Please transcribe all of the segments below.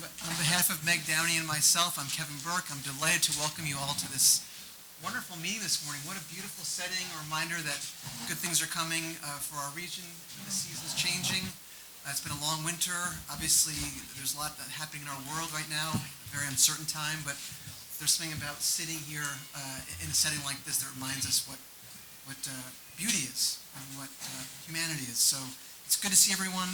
On behalf of Meg Downey and myself, I'm Kevin Burke. I'm delighted to welcome you all to this wonderful meeting this morning. What a beautiful setting, a reminder that good things are coming for our region. The season's changing. It's been a long winter. Obviously, there's a lot happening in our world right now, a very uncertain time, but there's something about sitting here in a setting like this that reminds us what beauty is and what humanity is. So it's good to see everyone.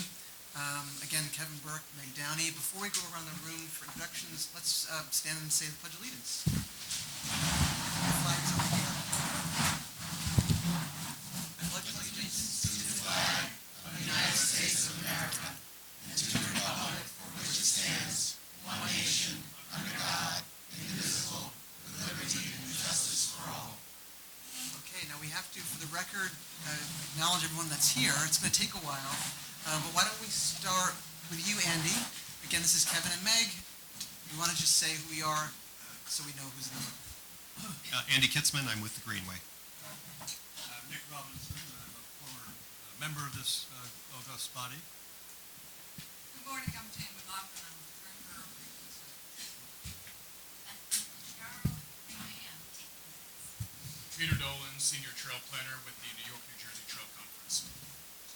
Again, Kevin Burke, Meg Downey. Before we go around the room for introductions, let's stand and say the Pledge of Allegiance. Flags over here. I pledge allegiance to the flag of the United States of America and to the republic for which it stands, one nation, under God, indivisible, with liberty and justice for all. Okay, now we have to, for the record, acknowledge everyone that's here. It's going to take a while. But why don't we start with you, Andy? Again, this is Kevin and Meg. We want to just say who we are so we know who's in the room. Andy Kitzman, I'm with the Greenway. I'm Nick Robinson. I'm a former member of this august body. Good morning, I'm Jane McLaughlin. I'm the Treasurer of Region 7. Peter Dolan, Senior Trail Planner with the New York, New Jersey Trail Conference.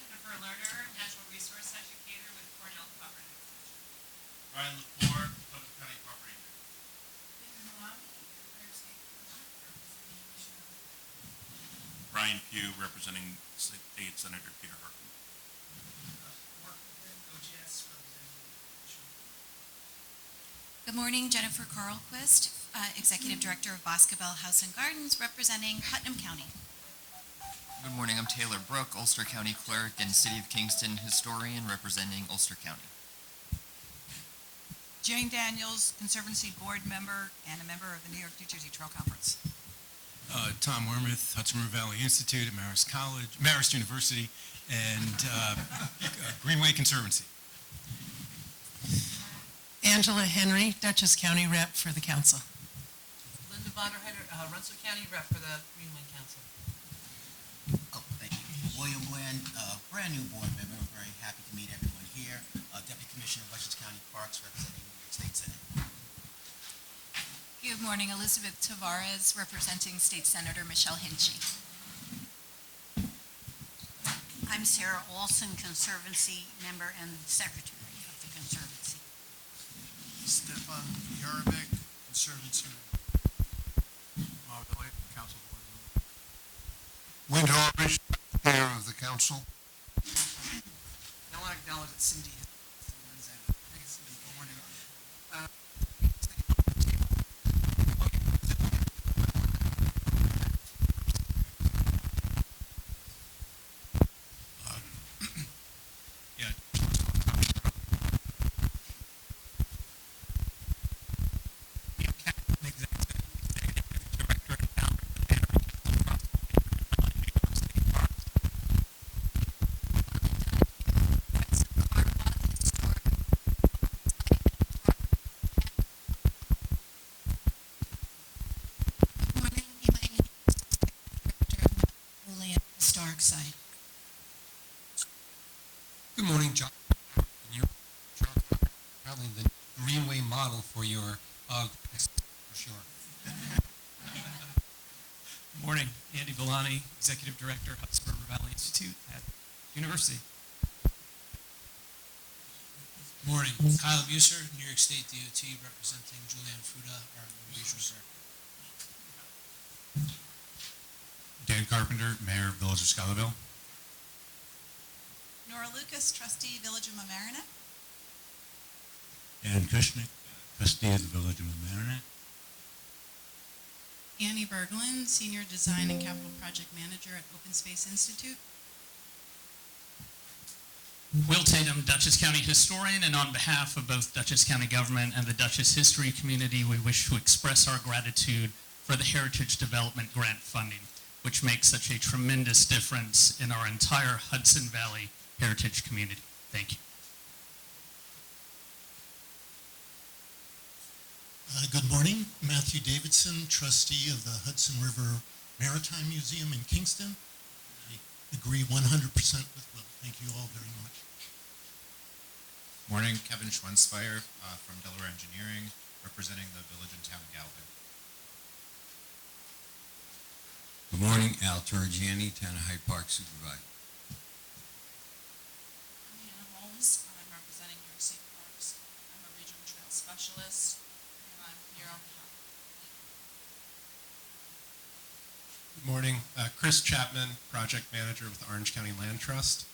Jennifer Lerner, Natural Resource Educator with Cornell Property Extension. Ryan Lepore, Hudson County Property Manager. Ryan Pugh, representing State Senator Peter Harkin. Good morning, Jennifer Carlquist, Executive Director of Boscobel House and Gardens, representing Putnam County. Good morning, I'm Taylor Brook, Ulster County Clerk and City of Kingston Historian, representing Ulster County. Jane Daniels, Conservancy Board Member and a member of the New York, New Jersey Trail Conference. Tom Wormuth, Hudson River Valley Institute at Marist University, and Greenway Conservancy. Angela Henry, Dutchess County Rep for the Council. Linda Vonderheader, Rensselaer County Rep for the Greenway Council. Oh, thank you. William Bland, brand new board member. I'm very happy to meet everyone here. Deputy Commissioner of Westchester County Parks, representing New York State Senate. Good morning, Elizabeth Tavares, representing State Senator Michelle Hinchy. I'm Sarah Olson, Conservancy member and Secretary of the Conservancy. Stefan Yarabek, Conservancy member. Marvin White, Council Board member. Wynn Harvey, Chair of the Council. And I want to acknowledge that Cindy is good morning. Site. Good morning, John. Probably the Greenway model for your for sure. Good morning, Andy Villani, Executive Director, Hudson River Valley Institute at University. Good morning, Kyle Buser, New York State DOT, representing Julianne Fuda, our regional director. Dan Carpenter, Mayor of Village of Schuylerville. Nora Lucas, Trustee, Village of Mamaroneck. Dan Kushnick, Trustee of the Village of Mamaroneck. Annie Berglund, Senior Design and Capital Project Manager at Open Space Institute. Will Tatum, Dutchess County Historian, and on behalf of both Dutchess County government and the Dutchess history community, we wish to express our gratitude for the Heritage Development Grant funding, which makes such a tremendous difference in our entire Hudson Valley heritage community. Thank you. Good morning, Matthew Davidson, trustee of the Hudson River Maritime Museum in Kingston. I agree 100% with Will. Thank you all very much. Morning, Kevin Schwensfire from Delaware Engineering, representing the Village and Town of Galvin. Good morning, Al Torrigiani, Town of Hyde Park Supervisor. I'm Hannah Holmes. I'm representing New York State Parks. I'm a regional trail specialist, and I'm here on behalf of Good morning, Chris Chapman, Project Manager with Orange County Land Trust.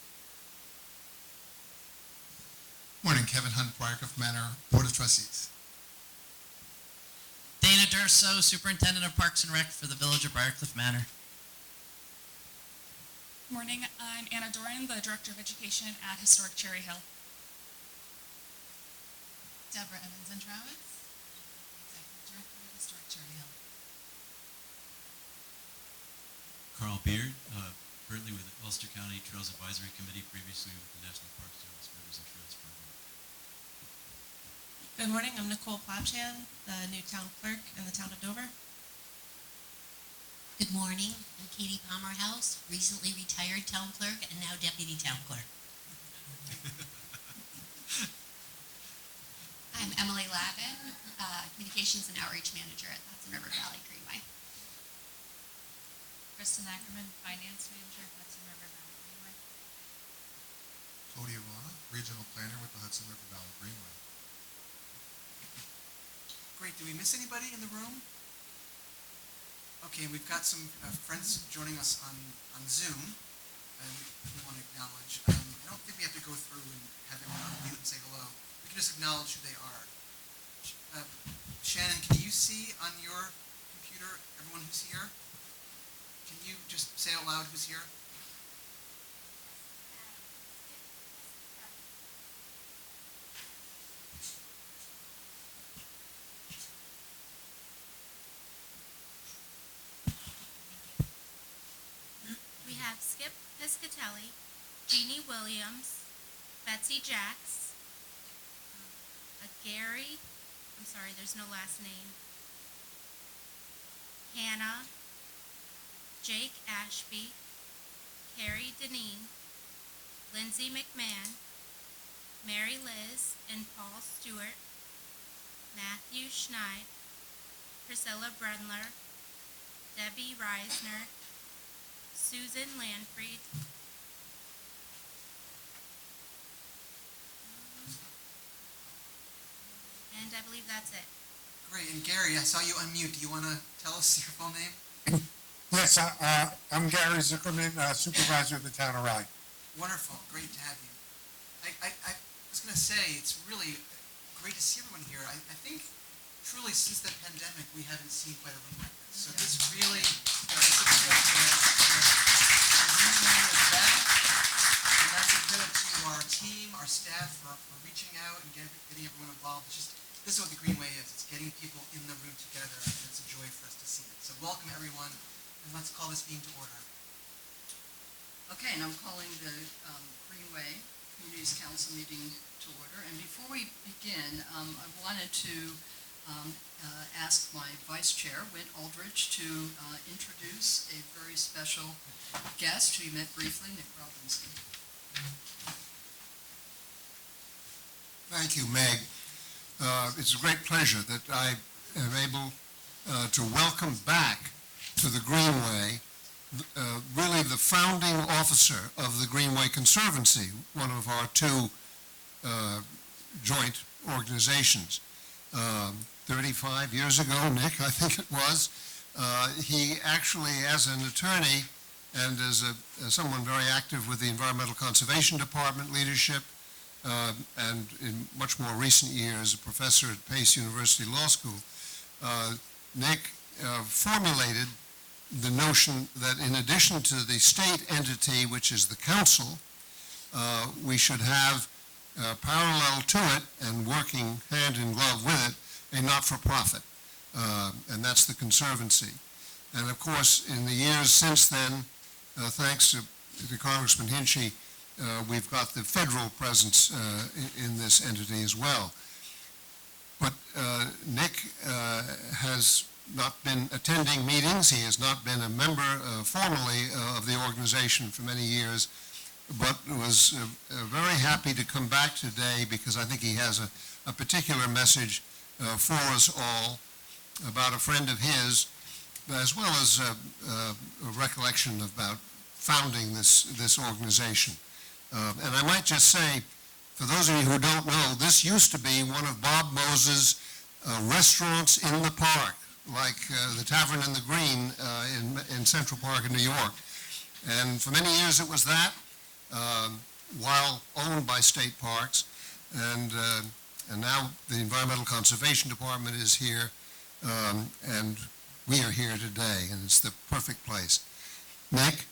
Morning, Kevin Hunt, Briarcliff Manor Board of Trustees. Dana Durso, Superintendent of Parks and Rec for the Village of Briarcliff Manor. Good morning, I'm Anna Doran, the Director of Education at Historic Cherry Hill. Deborah Evans and Travis, Executive Director of Historic Cherry Hill. Carl Beard, currently with the Ulster County Trails Advisory Committee, previously with the National Park Service Rivers and Trails Program. Good morning, I'm Nicole Plabchan, the new town clerk in the town of Dover. Good morning, I'm Katie Pomerhouse, recently retired town clerk and now deputy town clerk. I'm Emily Lavin, Communications and Outreach Manager at Hudson River Valley Greenway. Kristen Ackerman, Finance Manager, Hudson River Valley Greenway. Cody Arana, Regional Planner with the Hudson River Valley Greenway. Great, do we miss anybody in the room? Okay, we've got some friends joining us on Zoom, and we want to acknowledge. I don't think we have to go through and have everyone unmute and say hello. We can just acknowledge who they are. Shannon, can you see on your computer everyone who's here? Can you just say out loud who's here? We have Skip Piscatelli, Jeannie Williams, Betsy Jacks, Gary, I'm sorry, there's no last name, Hannah, Jake Ashby, Carrie Deneen, Lindsay McMahon, Mary Liz and Paul Stewart, Matthew Schneid, Priscilla Brunler, Debbie Reisner, Susan Landfried, and I believe that's it. Great, and Gary, I saw you unmute. Do you want to tell us your full name? Yes, I'm Gary Zuckerman, Supervisor of the Town of Raleigh. Wonderful, great to have you. I was going to say, it's really great to see everyone here. I think truly since the pandemic, we haven't seen quite a room like this. So this really, and that's a credit to our team, our staff for reaching out and getting everyone involved. It's just, this is what the Greenway is. It's getting people in the room together, and it's a joy for us to see it. So welcome everyone, and let's call this meeting to order. Okay, and I'm calling the Greenway Communities Council meeting to order. And before we begin, I wanted to ask my Vice Chair, Whit Aldrich, to introduce a very special guest who you met briefly, Nick Robinson. Thank you, Meg. It's a great pleasure that I am able to welcome back to the Greenway really the founding officer of the Greenway Conservancy, one of our two joint organizations. 35 years ago, Nick, I think it was, he actually, as an attorney and as someone very active with the Environmental Conservation Department leadership, and in much more recent years, a professor at Pace University Law School, Nick formulated the notion that in addition to the state entity, which is the council, we should have parallel to it and working hand in glove with it, a not-for-profit, and that's the Conservancy. And of course, in the years since then, thanks to Congressman Hinchey, we've got the federal presence in this entity as well. But Nick has not been attending meetings. He has not been a member formally of the organization for many years. but was very happy to come back today because I think he has a particular message for us all about a friend of his, as well as a recollection about founding this organization. And I might just say, for those of you who don't know, this used to be one of Bob Moses' restaurants in the park, like the Tavern in the Green in Central Park in New York. And for many years it was that, while owned by state parks. And now the Environmental Conservation Department is here, and we are here today, and it's the perfect place. Nick?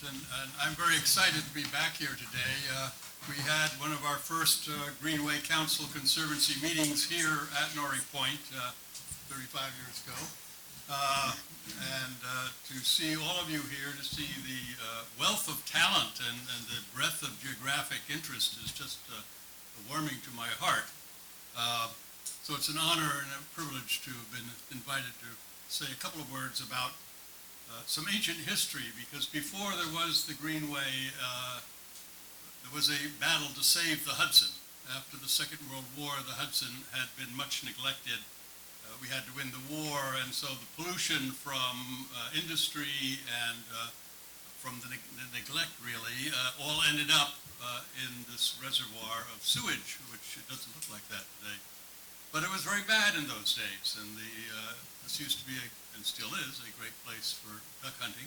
And I'm very excited to be back here today. We had one of our first Greenway Council Conservancy meetings here at Norrie Point 35 years ago. And to see all of you here, to see the wealth of talent and the breadth of geographic interest is just warming to my heart. So it's an honor and a privilege to have been invited to say a couple of words about some ancient history, because before there was the Greenway, there was a battle to save the Hudson. After the Second World War, the Hudson had been much neglected. We had to win the war, and so the pollution from industry and from the neglect, really, all ended up in this reservoir of sewage, which it doesn't look like that today. But it was very bad in those days, and this used to be and still is a great place for duck hunting.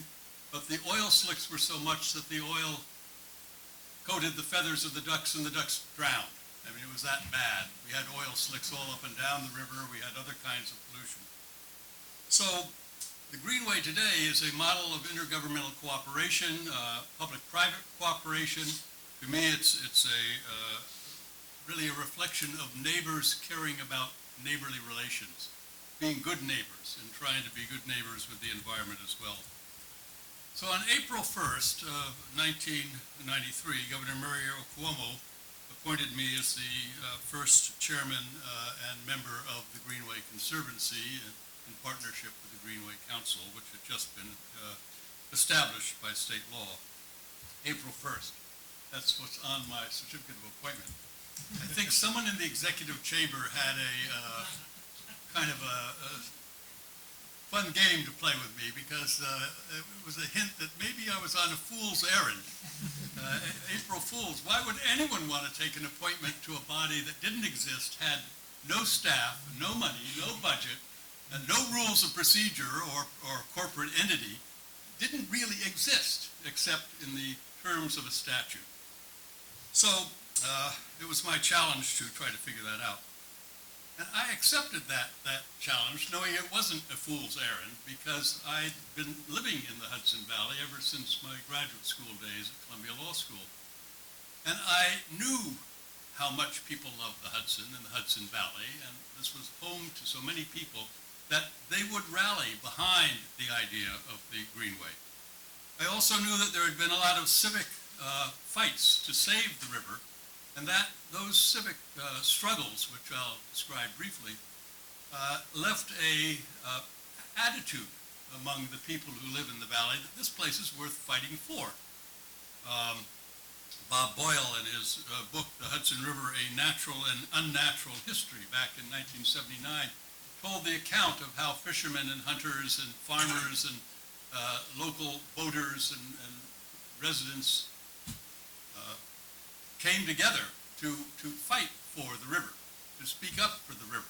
But the oil slicks were so much that the oil coated the feathers of the ducks and the ducks drowned. I mean, it was that bad. We had oil slicks all up and down the river. We had other kinds of pollution. So the Greenway today is a model of intergovernmental cooperation, public-private cooperation. To me, it's really a reflection of neighbors caring about neighborly relations, being good neighbors and trying to be good neighbors with the environment as well. So on April 1st of 1993, Governor Mario Cuomo appointed me as the first chairman and member of the Greenway Conservancy in partnership with the Greenway Council, which had just been established by state law. April 1st. That's what's on my certificate of appointment. I think someone in the executive chamber had a kind of a fun game to play with me, because it was a hint that maybe I was on a fool's errand. April Fools. Why would anyone want to take an appointment to a body that didn't exist, had no staff, no money, no budget, and no rules of procedure or corporate entity, didn't really exist except in the terms of a statute? So it was my challenge to try to figure that out. And I accepted that challenge, knowing it wasn't a fool's errand, because I'd been living in the Hudson Valley ever since my graduate school days at Columbia Law School. And I knew how much people loved the Hudson and the Hudson Valley, and this was home to so many people that they would rally behind the idea of the Greenway. I also knew that there had been a lot of civic fights to save the river, and that those civic struggles, which I'll describe briefly, left a attitude among the people who live in the valley that this place is worth fighting for. Bob Boyle, in his book, The Hudson River, A Natural and Unnatural History, back in 1979, told the account of how fishermen and hunters and farmers and local boaters and residents came together to fight for the river, to speak up for the river.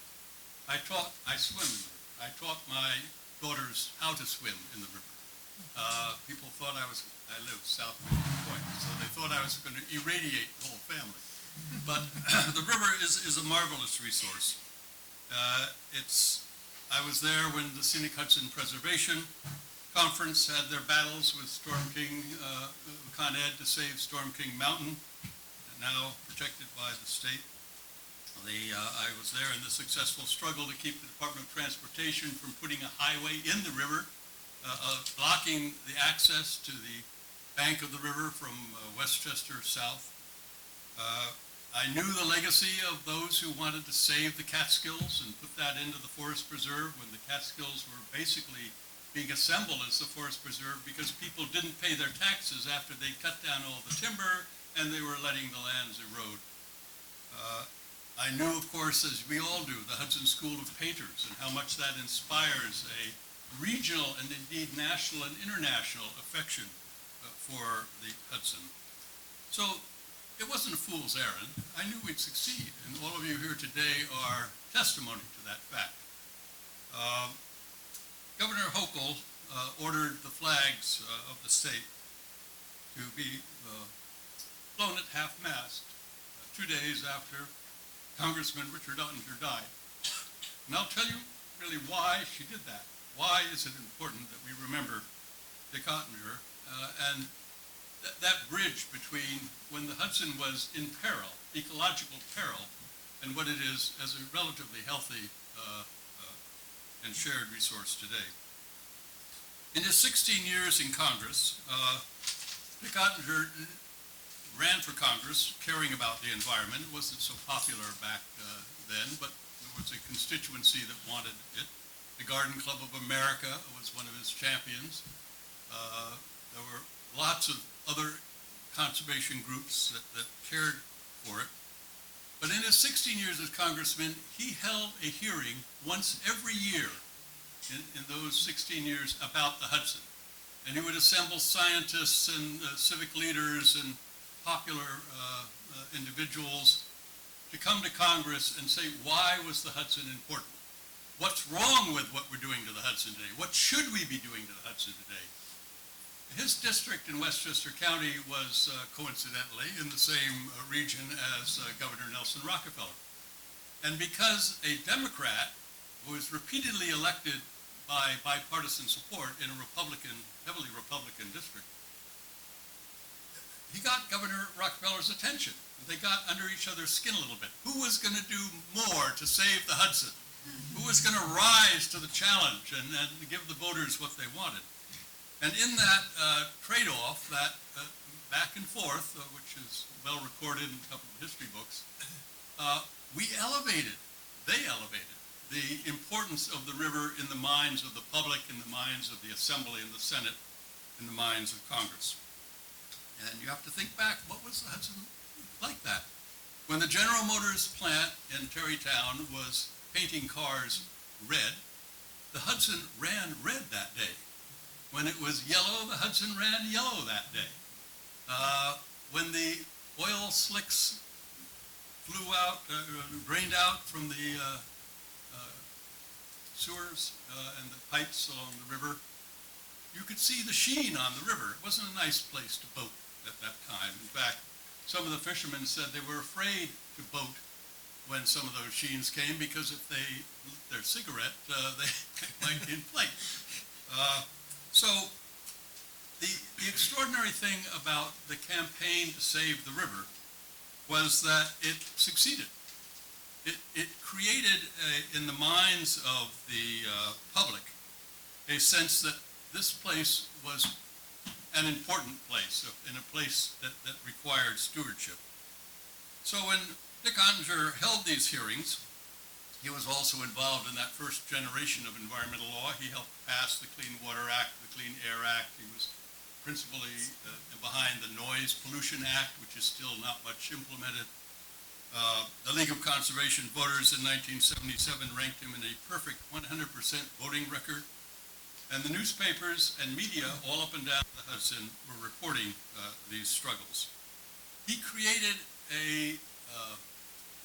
I swim in the river. I taught my daughters how to swim in the river. People thought I live south of Greenway Point, so they thought I was going to irradiate the whole family. But the river is a marvelous resource. I was there when the Scenic Hudson Preservation Conference had their battles with Storm King, Con Ed, to save Storm King Mountain, now protected by the state. I was there in the successful struggle to keep the Department of Transportation from putting a highway in the river, blocking the access to the bank of the river from Westchester south. I knew the legacy of those who wanted to save the Catskills and put that into the forest preserve when the Catskills were basically being assembled as the forest preserve because people didn't pay their taxes after they cut down all the timber and they were letting the lands erode. I knew, of course, as we all do, the Hudson School of Painters and how much that inspires a regional and indeed national and international affection for the Hudson. So it wasn't a fool's errand. I knew we'd succeed, and all of you here today are testimony to that fact. Governor Hochul ordered the flags of the state to be flown at half-mast 2 days after Congressman Richard Ottinger died. And I'll tell you really why she did that. Why is it important that we remember Dick Ottinger and that bridge between when the Hudson was in peril, ecological peril, and what it is as a relatively healthy and shared resource today. In his 16 years in Congress, Dick Ottinger ran for Congress caring about the environment. It wasn't so popular back then, but there was a constituency that wanted it. The Garden Club of America was one of his champions. There were lots of other conservation groups that cared for it. But in his 16 years as congressman, he held a hearing once every year in those 16 years about the Hudson. And he would assemble scientists and civic leaders and popular individuals to come to Congress and say, why was the Hudson important? What's wrong with what we're doing to the Hudson today? What should we be doing to the Hudson today? His district in Westchester County was coincidentally in the same region as Governor Nelson Rockefeller. And because a Democrat who was repeatedly elected by bipartisan support in a heavily Republican district, he got Governor Rockefeller's attention. They got under each other's skin a little bit. Who was going to do more to save the Hudson? Who was going to rise to the challenge and give the voters what they wanted? And in that trade-off, that back and forth, which is well recorded in a couple of history books, they elevated the importance of the river in the minds of the public, in the minds of the Assembly and the Senate, in the minds of Congress. And you have to think back, what was the Hudson like that? When the General Motors plant in Terrytown was painting cars red, the Hudson ran red that day. When it was yellow, the Hudson ran yellow that day. When the oil slicks flew out, drained out from the sewers and the pipes along the river, you could see the sheen on the river. It wasn't a nice place to boat at that time. In fact, some of the fishermen said they were afraid to boat when some of those sheens came because if they lit their cigarette, they might inflate. So the extraordinary thing about the campaign to save the river was that it succeeded. It created in the minds of the public a sense that this place was an important place, in a place that required stewardship. So when Dick Ottinger held these hearings, he was also involved in that first generation of environmental law. He helped pass the Clean Water Act, the Clean Air Act. He was principally behind the Noise Pollution Act, which is still not much implemented. The League of Conservation Voters in 1977 ranked him in a perfect 100% voting record. And the newspapers and media all up and down the Hudson were reporting these struggles. He created a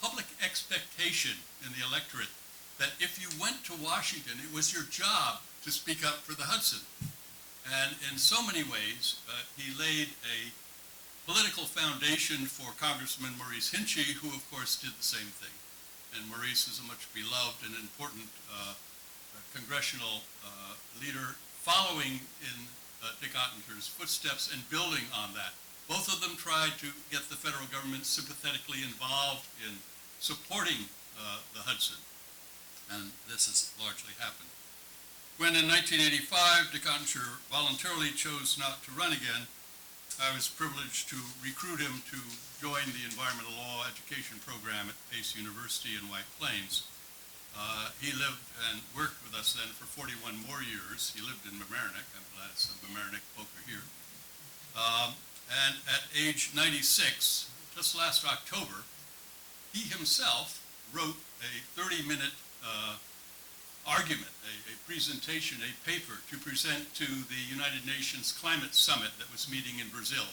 public expectation in the electorate that if you went to Washington, it was your job to speak up for the Hudson. And in so many ways, he laid a political foundation for Congressman Maurice Hinchey, who of course did the same thing. And Maurice is a much beloved and important congressional leader following in Dick Ottinger's footsteps and building on that. Both of them tried to get the federal government sympathetically involved in supporting the Hudson, and this has largely happened. When in 1985 Dick Ottinger voluntarily chose not to run again, I was privileged to recruit him to join the environmental law education program at Pace University in White Plains. He lived and worked with us then for 41 more years. He lived in Mamaroneck. I'm glad some Mamaroneck folk are here. And at age 96, just last October, he himself wrote a 30-minute argument, a presentation, a paper to present to the United Nations Climate Summit that was meeting in Brazil,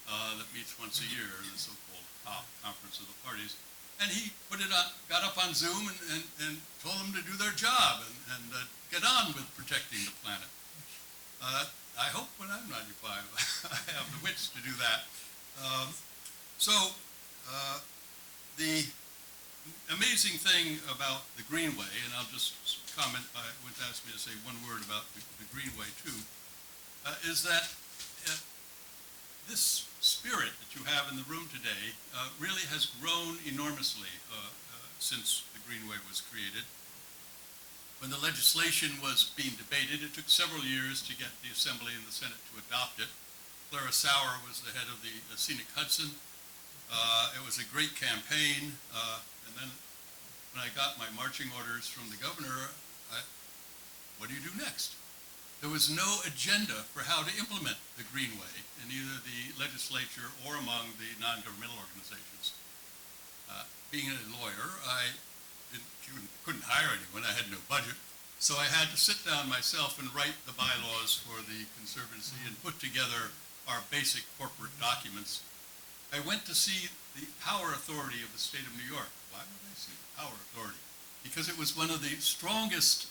that meets once a year, the so-called COP, Conference of the Parties. And he put it on, got up on Zoom and told them to do their job and get on with protecting the planet. I hope when I'm 95, I have the wits to do that. The amazing thing about the Greenway, and I'll just comment, would ask me to say one word about the Greenway too, is that this spirit that you have in the room today really has grown enormously since the Greenway was created. When the legislation was being debated, it took several years to get the Assembly and the Senate to adopt it. Clara Sauer was the head of the Scenic Hudson. It was a great campaign, and then when I got my marching orders from the governor, what do you do next? There was no agenda for how to implement the Greenway in either the legislature or among the non-governmental organizations. Being a lawyer, I couldn't hire anyone. I had no budget. So I had to sit down myself and write the bylaws for the Conservancy and put together our basic corporate documents. I went to see the Power Authority of the state of New York. Why would I see the Power Authority? Because it was one of the strongest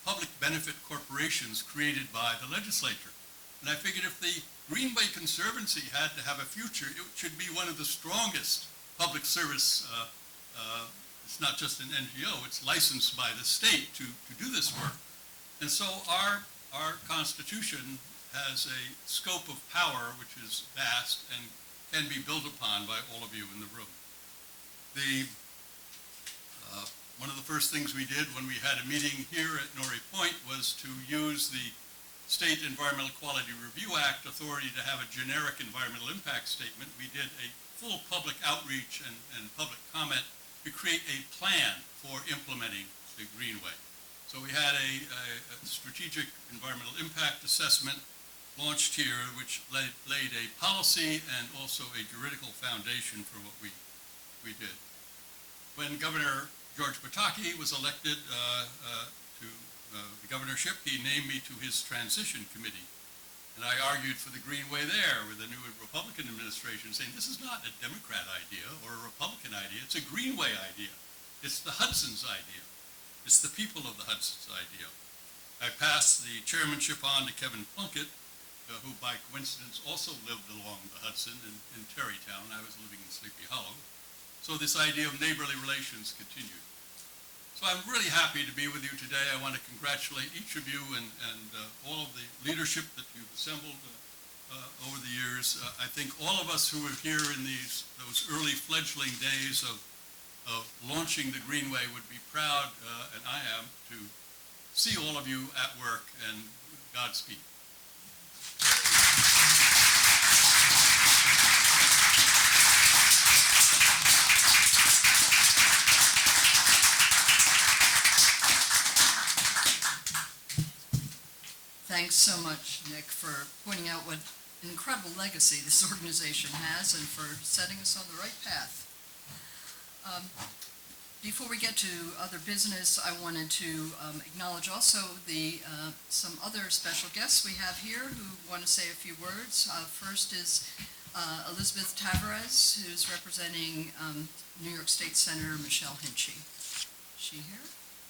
public benefit corporations created by the legislature. And I figured if the Greenway Conservancy had to have a future, it should be one of the strongest public service. It's not just an NGO, it's licensed by the state to do this work. And so our Constitution has a scope of power which is vast and can be built upon by all of you in the room. One of the first things we did when we had a meeting here at Norrie Point was to use the State Environmental Quality Review Act authority to have a generic environmental impact statement. We did a full public outreach and public comment to create a plan for implementing the Greenway. So we had a strategic environmental impact assessment launched here, which laid a policy and also a juridical foundation for what we did. When Governor George Pataki was elected to the governorship, he named me to his transition committee. And I argued for the Greenway there with the new Republican administration, saying this is not a Democrat idea or a Republican idea, it's a Greenway idea. It's the Hudson's idea. It's the people of the Hudson's idea. I passed the chairmanship on to Kevin Plunkett, who by coincidence also lived along the Hudson in Terrytown. I was living in Sleepy Hollow. So this idea of neighborly relations continued. So I'm really happy to be with you today. I want to congratulate each of you and all of the leadership that you've assembled over the years. I think all of us who were here in those early fledgling days of launching the Greenway would be proud, and I am, to see all of you at work, and Godspeed. Thanks so much, Nick, for pointing out what an incredible legacy this organization has and for setting us on the right path. Before we get to other business, I wanted to acknowledge also some other special guests we have here who want to say a few words. First is Elizabeth Tavares, who's representing New York State Senator Michelle Hinchy. Is she here?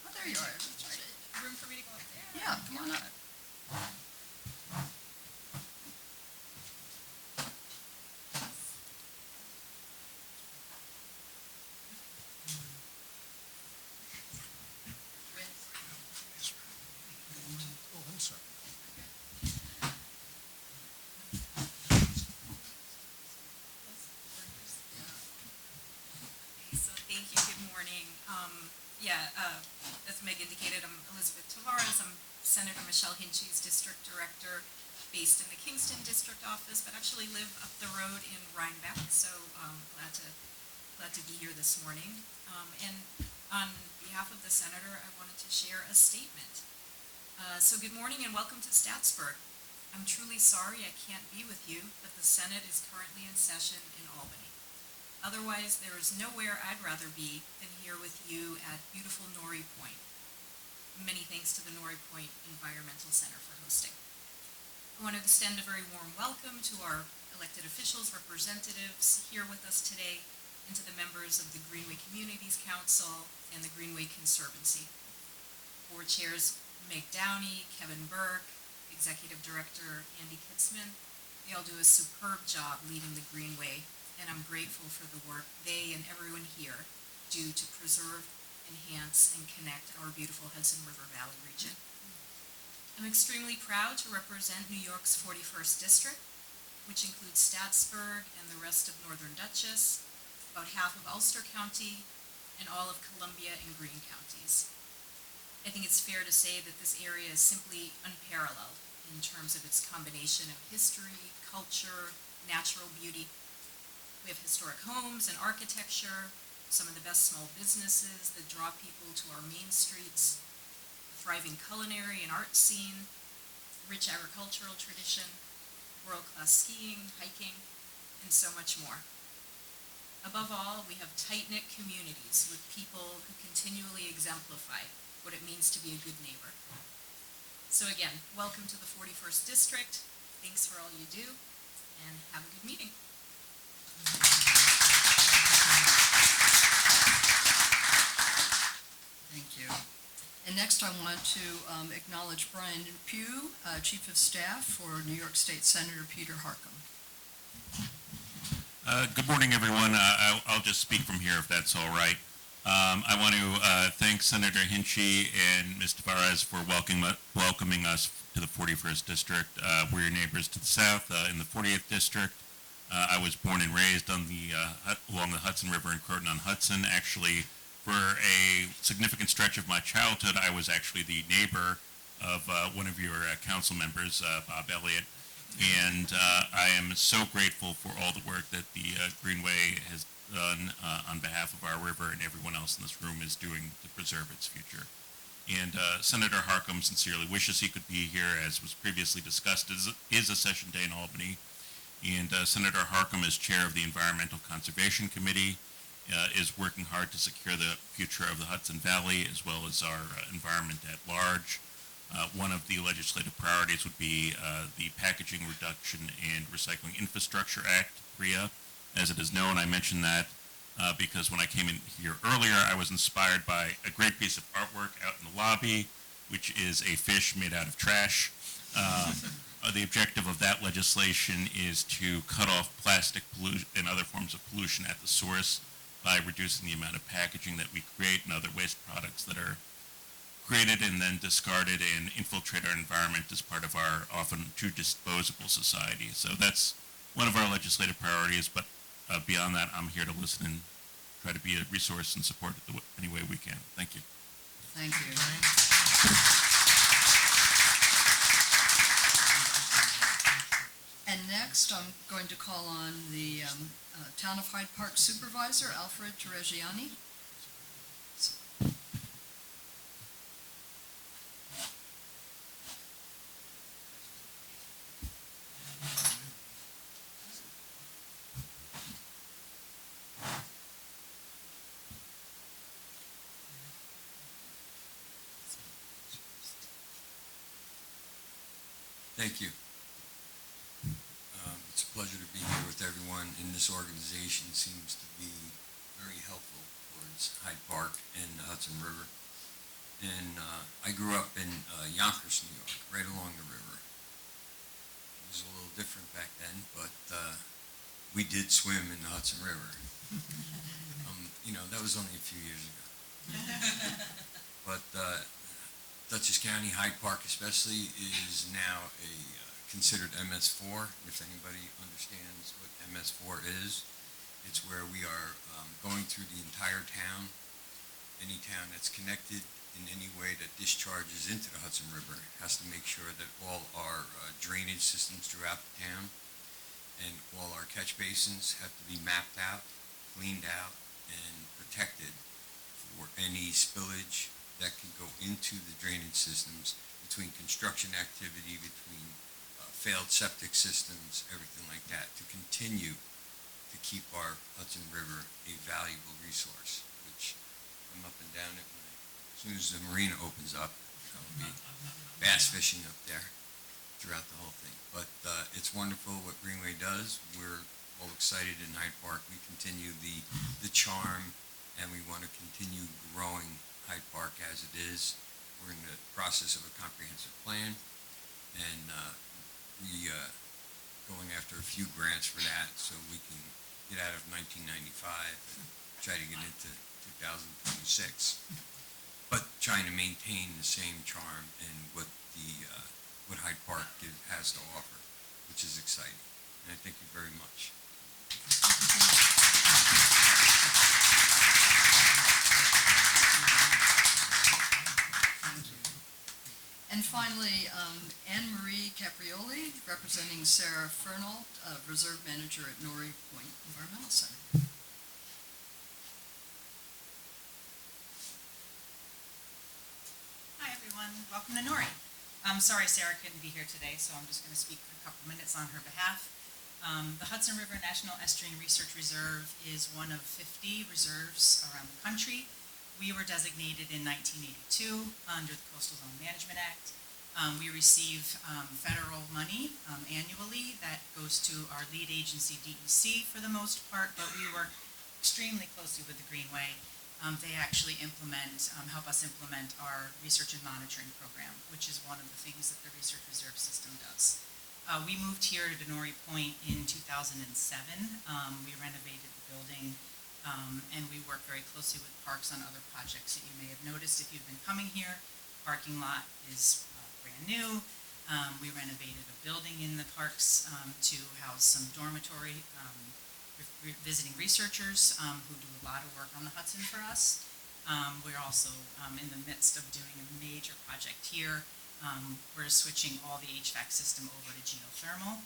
Oh, there you are. That's right. Room for me to go up there? Yeah, come on up. So thank you, good morning. As Meg indicated, I'm Elizabeth Tavares. I'm Senator Michelle Hinchy's district director. based in the Kingston District Office, but actually live up the road in Rhinebeck, so glad to be here this morning. And on behalf of the Senator, I wanted to share a statement. So good morning and welcome to Statsburg. I'm truly sorry I can't be with you, but the Senate is currently in session in Albany. Otherwise, there is nowhere I'd rather be than here with you at beautiful Norrie Point. Many thanks to the Norrie Point Environmental Center for hosting. I want to extend a very warm welcome to our elected officials, representatives here with us today, and to the members of the Greenway Communities Council and the Greenway Conservancy. Board chairs Meg Downey, Kevin Burke, Executive Director Andy Kitzman, they all do a superb job leading the Greenway, and I'm grateful for the work they and everyone here do to preserve, enhance, and connect our beautiful Hudson River Valley region. I'm extremely proud to represent New York's 41st District, which includes Statsburg and the rest of Northern Dutchess, about half of Ulster County, and all of Columbia and Greene counties. I think it's fair to say that this area is simply unparalleled in terms of its combination of history, culture, natural beauty. We have historic homes and architecture, some of the best small businesses that draw people to our main streets, a thriving culinary and art scene, rich agricultural tradition, world-class skiing, hiking, and so much more. Above all, we have tight-knit communities with people who continually exemplify what it means to be a good neighbor. So again, welcome to the 41st District. Thanks for all you do, and have a good meeting. Thank you. And next I want to acknowledge Brian Pugh, Chief of Staff for New York State Senator Peter Harcum. Good morning, everyone. I'll just speak from here if that's all right. I want to thank Senator Hinchy and Ms. Tavares for welcoming us to the 41st District. We're your neighbors to the south in the 40th District. I was born and raised on along the Hudson River in Croton on Hudson. Actually, for a significant stretch of my childhood, I was actually the neighbor of one of your council members, Bob Elliott. And I am so grateful for all the work that the Greenway has done on behalf of our river, and everyone else in this room is doing to preserve its future. And Senator Harcum sincerely wishes he could be here, as was previously discussed. It is a session day in Albany, and Senator Harcum, as chair of the Environmental Conservation Committee, is working hard to secure the future of the Hudson Valley as well as our environment at large. One of the legislative priorities would be the Packaging Reduction and Recycling Infrastructure Act, PREA. As it is known, I mentioned that because when I came in here earlier, I was inspired by a great piece of artwork out in the lobby, which is a fish made out of trash. The objective of that legislation is to cut off plastic pollution and other forms of pollution at the source by reducing the amount of packaging that we create and other waste products that are created and then discarded and infiltrate our environment as part of our often too disposable society. So that's one of our legislative priorities, but beyond that, I'm here to listen and try to be a resource and support it any way we can. Thank you. Thank you. And next, I'm going to call on the Town of Hyde Park Supervisor, Alfred Terreggiani. Thank you. It's a pleasure to be here with everyone, and this organization seems to be very helpful towards Hyde Park and the Hudson River. And I grew up in Yonkers, New York, right along the river. It was a little different back then, but we did swim in the Hudson River. That was only a few years ago. But Dutchess County, Hyde Park especially, is now considered MS4. If anybody understands what MS4 is, it's where we are going through the entire town. Any town that's connected in any way that discharges into the Hudson River has to make sure that all our drainage systems throughout the town and all our catch basins have to be mapped out, cleaned out, and protected for any spillage that can go into the drainage systems between construction activity, between failed septic systems, everything like that, to continue to keep our Hudson River a valuable resource, which I'm up and down it as soon as the marina opens up. There'll be bass fishing up there throughout the whole thing. But it's wonderful what Greenway does. We're all excited in Hyde Park. We continue the charm, and we want to continue growing Hyde Park as it is. We're in the process of a comprehensive plan, and we going after a few grants for that so we can get out of 1995 and try to get into 2026. But trying to maintain the same charm and what Hyde Park has to offer, which is exciting. And I thank you very much. And finally, Anne Marie Caprioli, representing Sarah Fernald, Reserve Manager at Norrie Point Environmental Center. Hi, everyone. Welcome to Norrie. I'm sorry Sarah couldn't be here today, so I'm just going to speak for a couple minutes on her behalf. The Hudson River National Estuarine Research Reserve is one of 50 reserves around the country. We were designated in 1982 under the Coastal Zone Management Act. We receive federal money annually that goes to our lead agency, DEC, for the most part, but we work extremely closely with the Greenway. They actually help us implement our research and monitoring program, which is one of the things that the Research Reserve System does. We moved here to Norrie Point in 2007. We renovated the building, and we work very closely with parks on other projects that you may have noticed if you've been coming here. Parking lot is brand new. We renovated a building in the parks to house some dormitory visiting researchers who do a lot of work on the Hudson for us. We're also in the midst of doing a major project here. We're switching all the HVAC system over to geothermal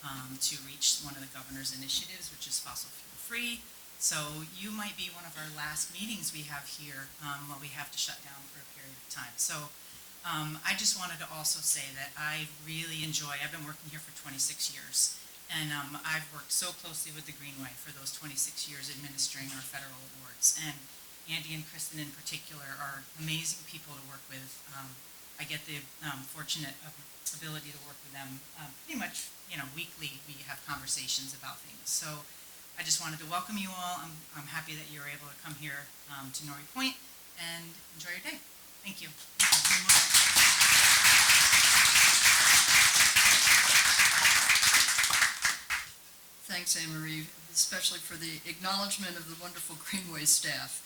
to reach one of the governor's initiatives, which is fossil fuel free. So you might be one of our last meetings we have here while we have to shut down for a period of time. So I just wanted to also say that I really I've been working here for 26 years, and I've worked so closely with the Greenway for those 26 years administering our federal awards. And Andy and Kristen in particular are amazing people to work with. I get the fortunate ability to work with them pretty much, weekly. We have conversations about things. So I just wanted to welcome you all. I'm happy that you're able to come here to Norrie Point and enjoy your day. Thank you. Thanks, Anne Marie, especially for the acknowledgement of the wonderful Greenway staff.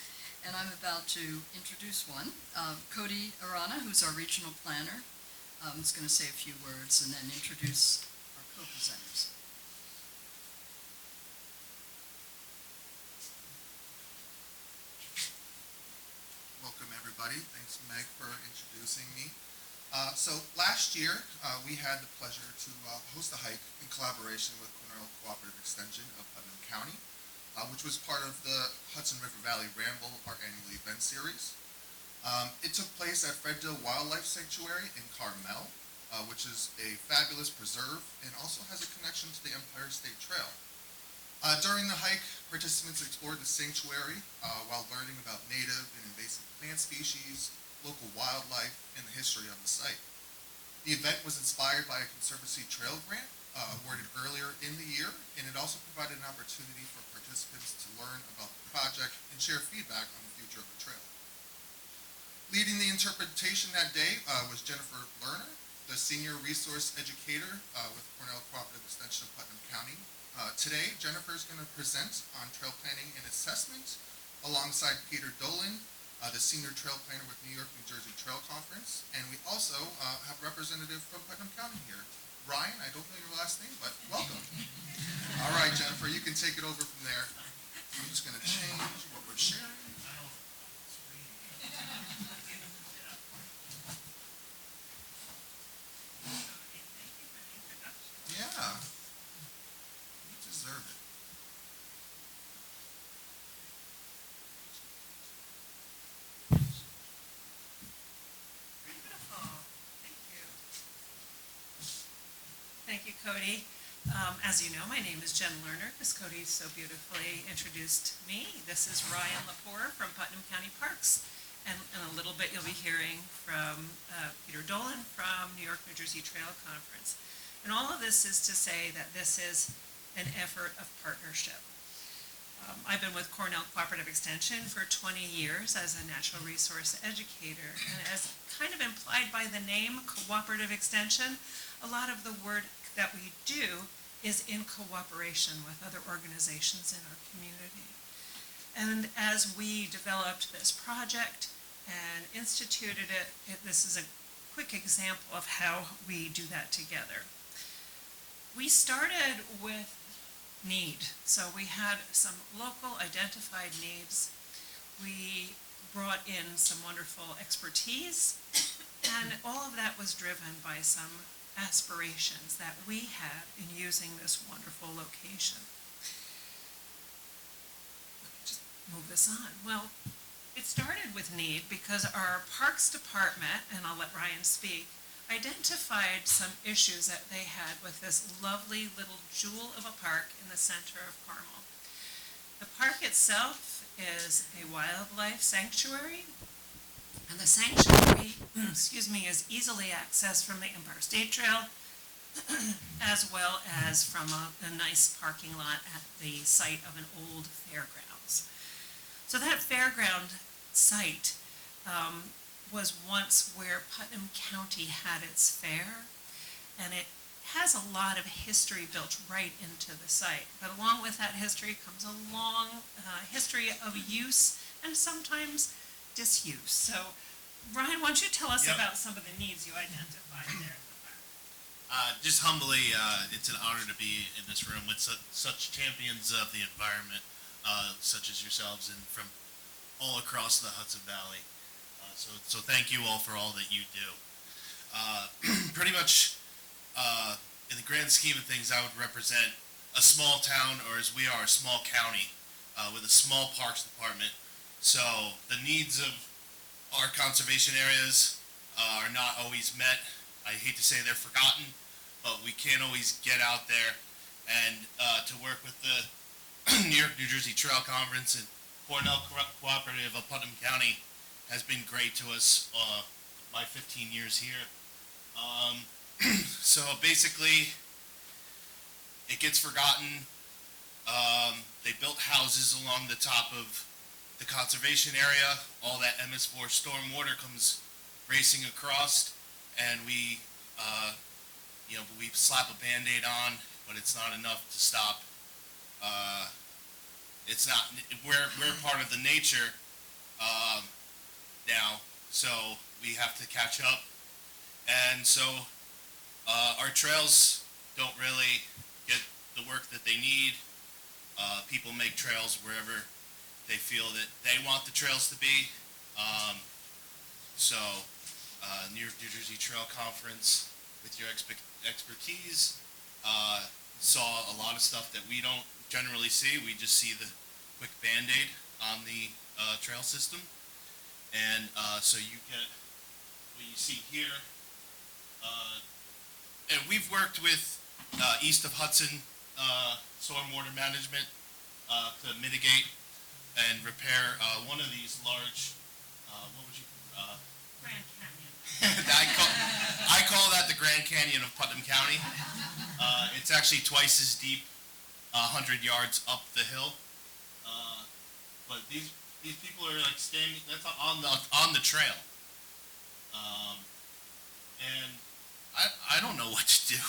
And I'm about to introduce one. Cody Arana, who's our regional planner, is going to say a few words and then introduce our co-presenters. Welcome, everybody. Thanks, Meg, for introducing me. So last year, we had the pleasure to host a hike in collaboration with Cornell Cooperative Extension of Putnam County, which was part of the Hudson River Valley Ramble, our annual event series. It took place at Fredville Wildlife Sanctuary in Carmel, which is a fabulous preserve and also has a connection to the Empire State Trail. During the hike, participants explored the sanctuary while learning about native and invasive plant species, local wildlife, and the history of the site. The event was inspired by a Conservancy Trail grant awarded earlier in the year, and it also provided an opportunity for participants to learn about the project and share feedback on the future of the trail. Leading the interpretation that day was Jennifer Lerner, the Senior Resource Educator with Cornell Cooperative Extension of Putnam County. Today, Jennifer is going to present on trail planning and assessment alongside Peter Dolan, the Senior Trail Planner with New York, New Jersey Trail Conference. And we also have a representative from Putnam County here. Ryan, I don't know your last name, but welcome. All right, Jennifer, you can take it over from there. I'm just going to change what we're sharing. Cody. As you know, my name is Jen Lerner, as Cody so beautifully introduced me. This is Ryan Lepore from Putnam County Parks. And in a little bit, you'll be hearing from Peter Dolan from New York, New Jersey Trail Conference. And all of this is to say that this is an effort of partnership. I've been with Cornell Cooperative Extension for 20 years as a natural resource educator. And as kind of implied by the name Cooperative Extension, a lot of the work that we do is in cooperation with other organizations in our community. And as we developed this project and instituted it, this is a quick example of how we do that together. We started with need. So we had some local identified needs. We brought in some wonderful expertise, and all of that was driven by some aspirations that we had in using this wonderful location. Let me just move this on. Well, it started with need because our Parks Department, and I'll let Ryan speak, identified some issues that they had with this lovely little jewel of a park in the center of Carmel. The park itself is a wildlife sanctuary, and the sanctuary, is easily accessed from the Empire State Trail, as well as from a nice parking lot at the site of an old fairgrounds. So that fairground site was once where Putnam County had its fair, and it has a lot of history built right into the site. But along with that history comes a long history of use and sometimes disuse. So, Ryan, why don't you tell us about some of the needs you identified there at the park? Just humbly, it's an honor to be in this room with such champions of the environment, such as yourselves, and from all across the Hudson Valley. So thank you all for all that you do. Pretty much, in the grand scheme of things, I would represent a small town, or as we are, a small county, with a small parks department. So the needs of our conservation areas are not always met. I hate to say they're forgotten, but we can't always get out there and to work with the New York, New Jersey Trail Conference and Cornell Cooperative of Putnam County has been great to us my 15 years here. So basically, it gets forgotten. They built houses along the top of the conservation area. All that MS4 storm water comes racing across, and we slap a Band-Aid on, but it's not enough to stop. It's not. We're part of the nature now, so we have to catch up, and so our trails don't really get the work that they need. People make trails wherever they feel that they want the trails to be. New York, New Jersey Trail Conference, with your expertise, saw a lot of stuff that we don't generally see. We just see the quick Band-Aid on the trail system. And so you get what you see here. And we've worked with east of Hudson stormwater management to mitigate and repair one of these large, Grand Canyon. I call that the Grand Canyon of Putnam County. It's actually twice as deep, 100 yards up the hill. But these people are like standing. That's on the trail. And I don't know what to do.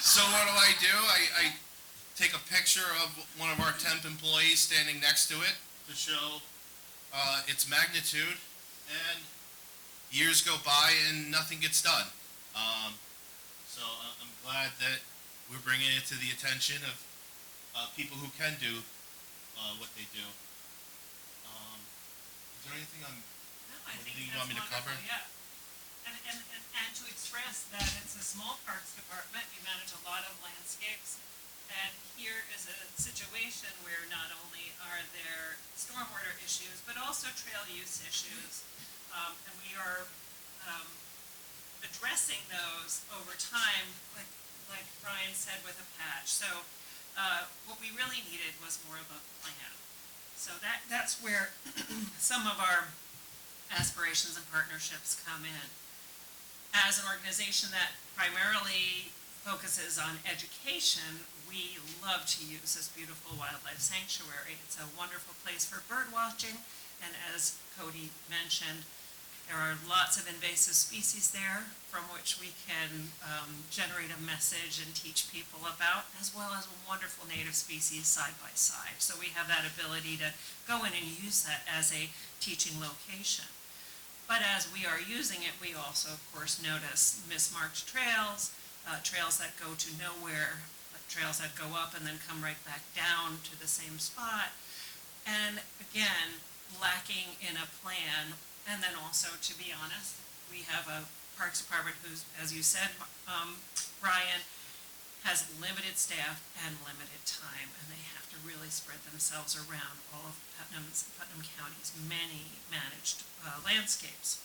So what do? I take a picture of one of our temp employees standing next to it to show its magnitude, and years go by and nothing gets done. So I'm glad that we're bringing it to the attention of people who can do what they do. Is there anything you want me to cover? Yeah. And to express that it's a small parks department, you manage a lot of landscapes, and here is a situation where not only are there stormwater issues, but also trail use issues. And we are addressing those over time, like Brian said, with a patch. So what we really needed was more of a plan. So that's where some of our aspirations and partnerships come in. As an organization that primarily focuses on education, we love to use this beautiful wildlife sanctuary. It's a wonderful place for bird watching, and as Cody mentioned, there are lots of invasive species there from which we can generate a message and teach people about, as well as wonderful native species side by side. So we have that ability to go in and use that as a teaching location. But as we are using it, we also, of course, notice mismarked trails, trails that go to nowhere, trails that go up and then come right back down to the same spot. And again, lacking in a plan. And then also, to be honest, we have a Parks Department who's, as you said, Brian, has limited staff and limited time, and they have to really spread themselves around all of Putnam County's many managed landscapes.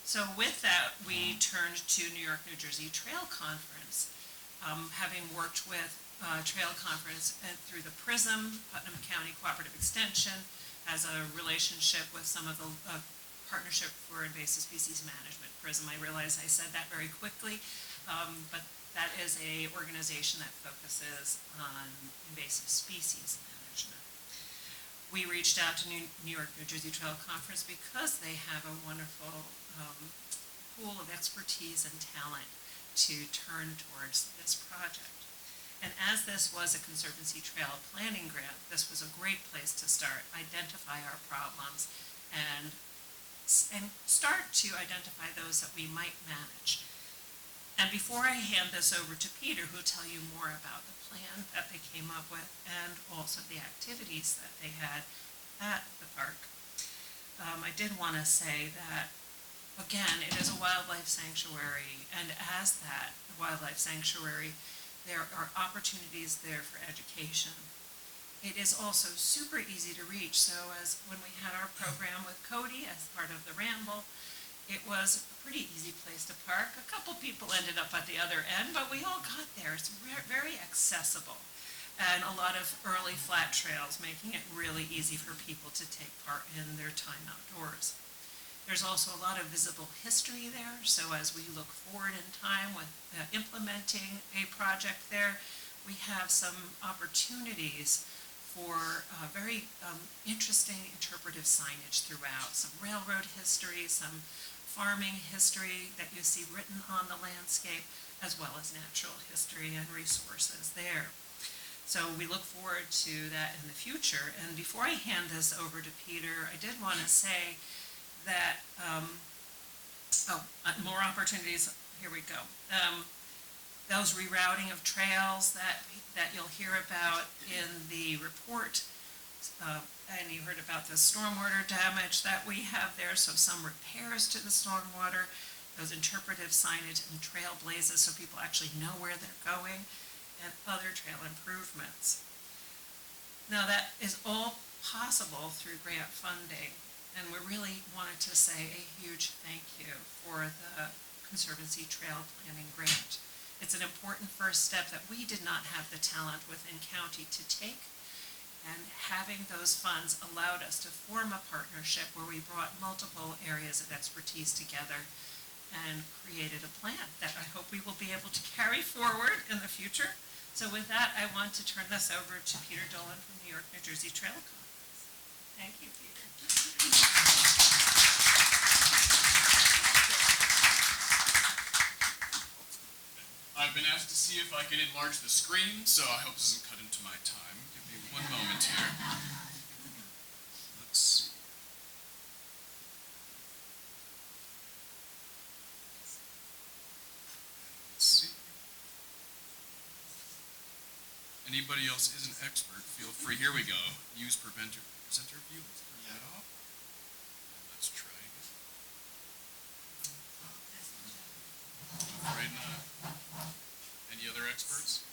So with that, we turned to New York, New Jersey Trail Conference. Having worked with Trail Conference through the PRISM, Putnam County Cooperative Extension, has a relationship with some of the Partnership for Invasive Species Management, PRISM. I realize I said that very quickly, but that is a organization that focuses on invasive species management. We reached out to New York, New Jersey Trail Conference because they have a wonderful pool of expertise and talent to turn towards this project. And as this was a Conservancy Trail Planning Grant, this was a great place to start, identify our problems, and start to identify those that we might manage. And before I hand this over to Peter, who'll tell you more about the plan that they came up with and also the activities that they had at the park, I did want to say that, again, it is a wildlife sanctuary, and as that wildlife sanctuary, there are opportunities there for education. It is also super easy to reach. So as when we had our program with Cody as part of the Ramble, it was a pretty easy place to park. A couple people ended up at the other end, but we all got there. It's very accessible. And a lot of early flat trails, making it really easy for people to take part in their time outdoors. There's also a lot of visible history there. So as we look forward in time with implementing a project there, we have some opportunities for very interesting interpretive signage throughout, some railroad history, some farming history that you see written on the landscape, as well as natural history and resources there. So we look forward to that in the future. And before I hand this over to Peter, I did want to say that, more opportunities, here we go. Those rerouting of trails that you'll hear about in the report, and you heard about the stormwater damage that we have there, so some repairs to the stormwater, those interpretive signage and trailblazes so people actually know where they're going, and other trail improvements. Now that is all possible through grant funding, and we really wanted to say a huge thank you for the Conservancy Trail Planning Grant. It's an important first step that we did not have the talent within county to take, and having those funds allowed us to form a partnership where we brought multiple areas of expertise together and created a plan that I hope we will be able to carry forward in the future. So with that, I want to turn this over to Peter Dolan from New York, New Jersey Trail Conference. Thank you, Peter. I've been asked to see if I can enlarge the screen, so I hope this doesn't cut into my time. Give me one moment here. Let's see. Let's see. Anybody else is an expert, feel free. Here we go. Use presenter view. Let's turn that off. And let's try again. Afraid not. Any other experts?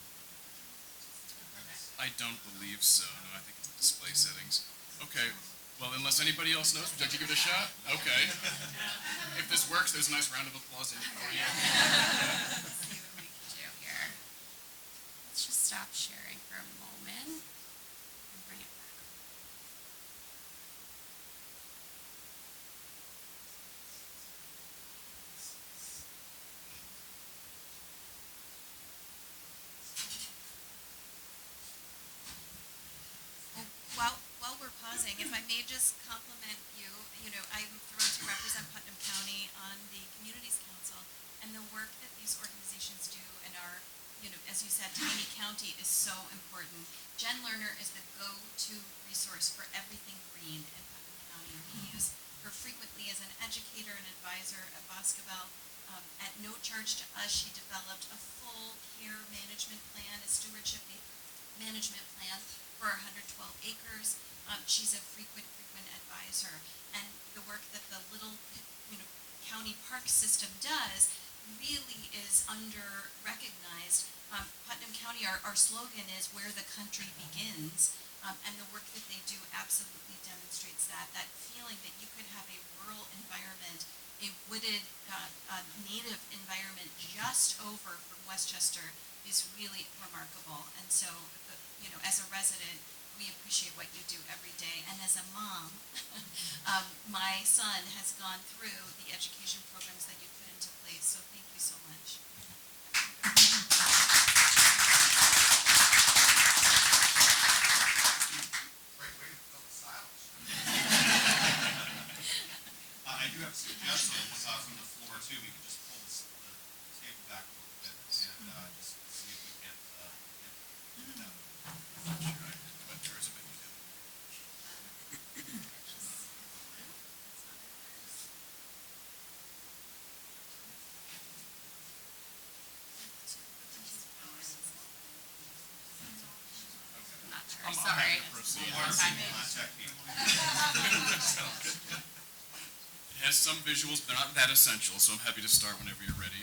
I don't believe so. No, I think it's display settings. Okay. Well, unless anybody else knows, would you like to give it a shot? Okay. If this works, there's a nice round of applause in it for you. Let's see what we can do here. Let's just stop sharing for a moment and bring it back. While we're pausing, if I may just compliment you, I'm thrilled to represent Putnam County on the Communities Council, and the work that these organizations do in our, as you said, tiny county is so important. Jen Lerner is the go-to resource for everything green in Putnam County. We use her frequently as an educator and advisor at Boscobel. At no charge to us, she developed a full care management plan, a stewardship management plan for our 112 acres. She's a frequent advisor, and the work that the little county park system does really is under recognized. Putnam County, our slogan is where the country begins, and the work that they do absolutely demonstrates that feeling that you could have a rural environment, a wooded native environment just over from Westchester is really remarkable. And so, as a resident, we appreciate what you do every day. And as a mom, my son has gone through the education programs that you put into place. So thank you so much. Great way to fill the silence. I do have a suggestion from the floor too. We can just pull the table back a little bit and just see if we can get that. Not sure, sorry. It has some visuals, but they're not that essential, so I'm happy to start whenever you're ready.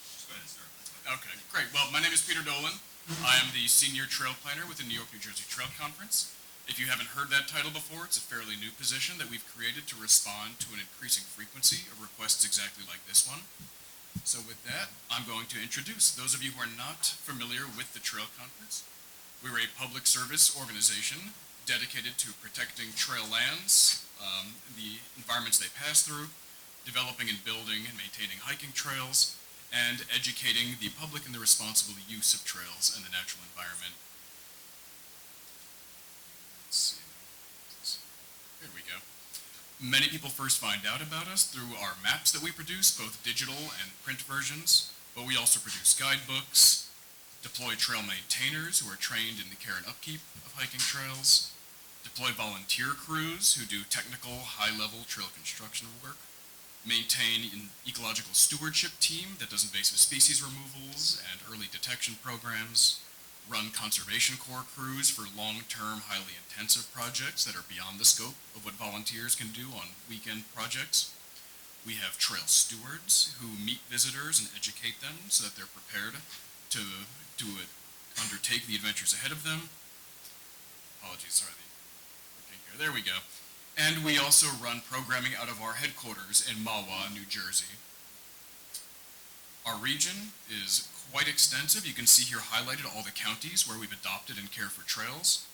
Just go ahead and start. Okay, great. Well, my name is Peter Dolan. I am the Senior Trail Planner with the New York, New Jersey Trail Conference. If you haven't heard that title before, it's a fairly new position that we've created to respond to an increasing frequency of requests exactly like this one. So with that, I'm going to introduce those of you who are not familiar with the Trail Conference. We're a public service organization dedicated to protecting trail lands, the environments they pass through, developing and building and maintaining hiking trails, and educating the public in the responsible use of trails and the natural environment. Let's see. There we go. Many people first find out about us through our maps that we produce, both digital and print versions, but we also produce guidebooks, deploy trail maintainers who are trained in the care and upkeep of hiking trails, deploy volunteer crews who do technical, high-level trail construction work, maintain an ecological stewardship team that does invasive species removals and early detection programs, run conservation corps crews for long-term, highly intensive projects that are beyond the scope of what volunteers can do on weekend projects. We have trail stewards who meet visitors and educate them so that they're prepared to undertake the adventures ahead of them. Apologies, sorry, working here. There we go. And we also run programming out of our headquarters in Mahwah, New Jersey. Our region is quite extensive. You can see here highlighted all the counties where we've adopted and care for trails.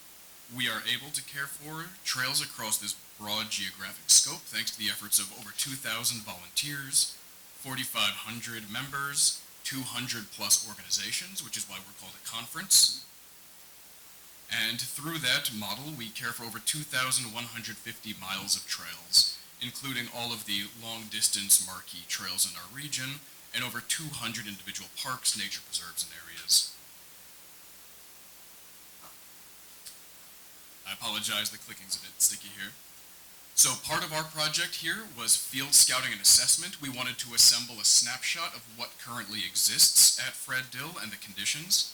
We are able to care for trails across this broad geographic scope thanks to the efforts of over 2,000 volunteers, 4,500 members, 200 plus organizations, which is why we're called a conference. And through that model, we care for over 2,150 miles of trails, including all of the long-distance marquee trails in our region, and over 200 individual parks, nature preserves, and areas. I apologize, the clicking's a bit sticky here. So part of our project here was field scouting and assessment. We wanted to assemble a snapshot of what currently exists at Fred Dill and the conditions.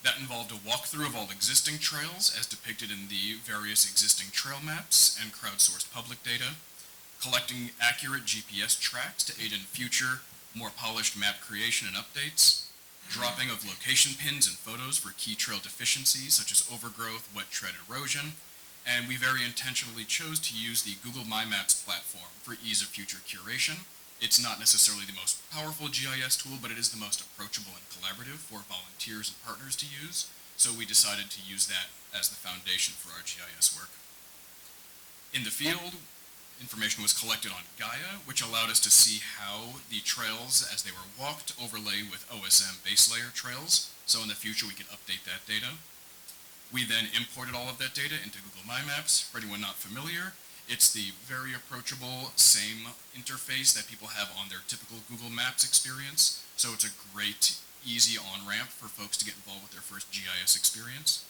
That involved a walkthrough of all existing trails as depicted in the various existing trail maps and crowdsourced public data, collecting accurate GPS tracks to aid in future, more polished map creation and updates, dropping of location pins and photos for key trail deficiencies such as overgrowth, wet tread erosion, and we very intentionally chose to use the Google My Maps platform for ease of future curation. It's not necessarily the most powerful GIS tool, but it is the most approachable and collaborative for volunteers and partners to use, so we decided to use that as the foundation for our GIS work. In the field, information was collected on Gaia, which allowed us to see how the trails, as they were walked, overlay with OSM base layer trails, so in the future we could update that data. We then imported all of that data into Google My Maps. For anyone not familiar, it's the very approachable same interface that people have on their typical Google Maps experience, so it's a great, easy on-ramp for folks to get involved with their first GIS experience.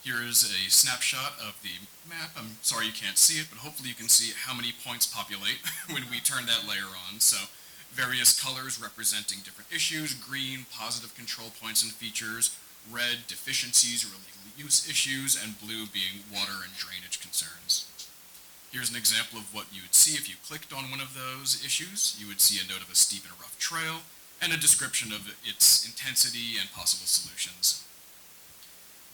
Here is a snapshot of the map. I'm sorry you can't see it, but hopefully you can see how many points populate when we turn that layer on. So various colors representing different issues: green, positive control points and features; red, deficiencies or illegal use issues; and blue being water and drainage concerns. Here's an example of what you would see if you clicked on one of those issues. You would see a note of a steep and rough trail and a description of its intensity and possible solutions.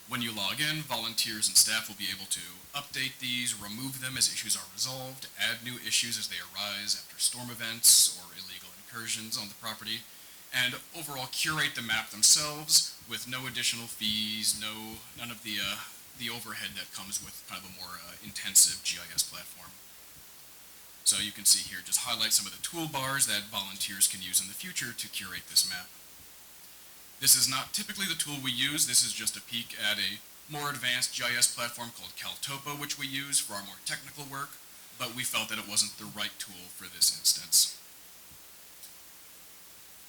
When you log in, volunteers and staff will be able to update these, remove them as issues are resolved, add new issues as they arise after storm events or illegal incursions on the property, and overall curate the map themselves with no additional fees, none of the overhead that comes with kind of a more intensive GIS platform. So you can see here, just highlight some of the toolbars that volunteers can use in the future to curate this map. This is not typically the tool we use. This is just a peek at a more advanced GIS platform called CalTopo, which we use for our more technical work, but we felt that it wasn't the right tool for this instance.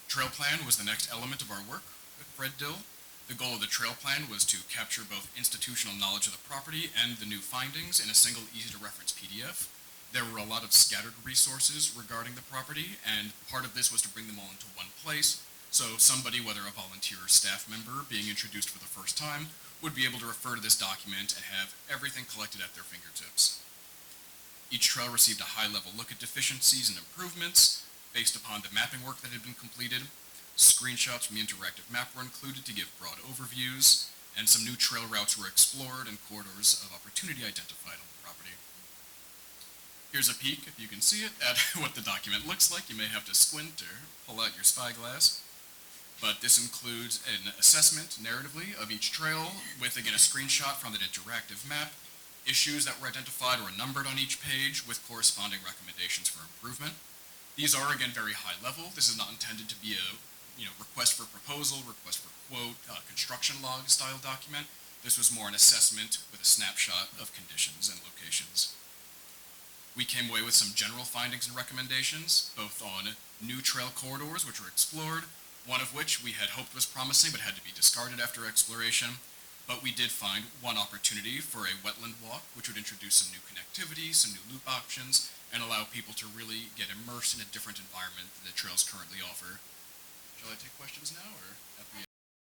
Trail plan was the next element of our work at Fred Dill. The goal of the trail plan was to capture both institutional knowledge of the property and the new findings in a single easy-to-reference PDF. There were a lot of scattered resources regarding the property, and part of this was to bring them all into one place, so somebody, whether a volunteer or staff member being introduced for the first time, would be able to refer to this document and have everything collected at their fingertips. Each trail received a high-level look at deficiencies and improvements based upon the mapping work that had been completed. Screenshots from the interactive map were included to give broad overviews, and some new trail routes were explored and corridors of opportunity identified on the property. Here's a peek, if you can see it, at what the document looks like. You may have to squint or pull out your spyglass. But this includes an assessment, narratively, of each trail with, again, a screenshot from that interactive map, issues that were identified or numbered on each page with corresponding recommendations for improvement. These are, again, very high level. This is not intended to be a request for proposal, request for quote, construction log style document. This was more an assessment with a snapshot of conditions and locations. We came away with some general findings and recommendations, both on new trail corridors which were explored, one of which we had hoped was promising but had to be discarded after exploration. But we did find one opportunity for a wetland walk, which would introduce some new connectivity, some new loop options, and allow people to really get immersed in a different environment that the trails currently offer. Shall I take questions now, or at the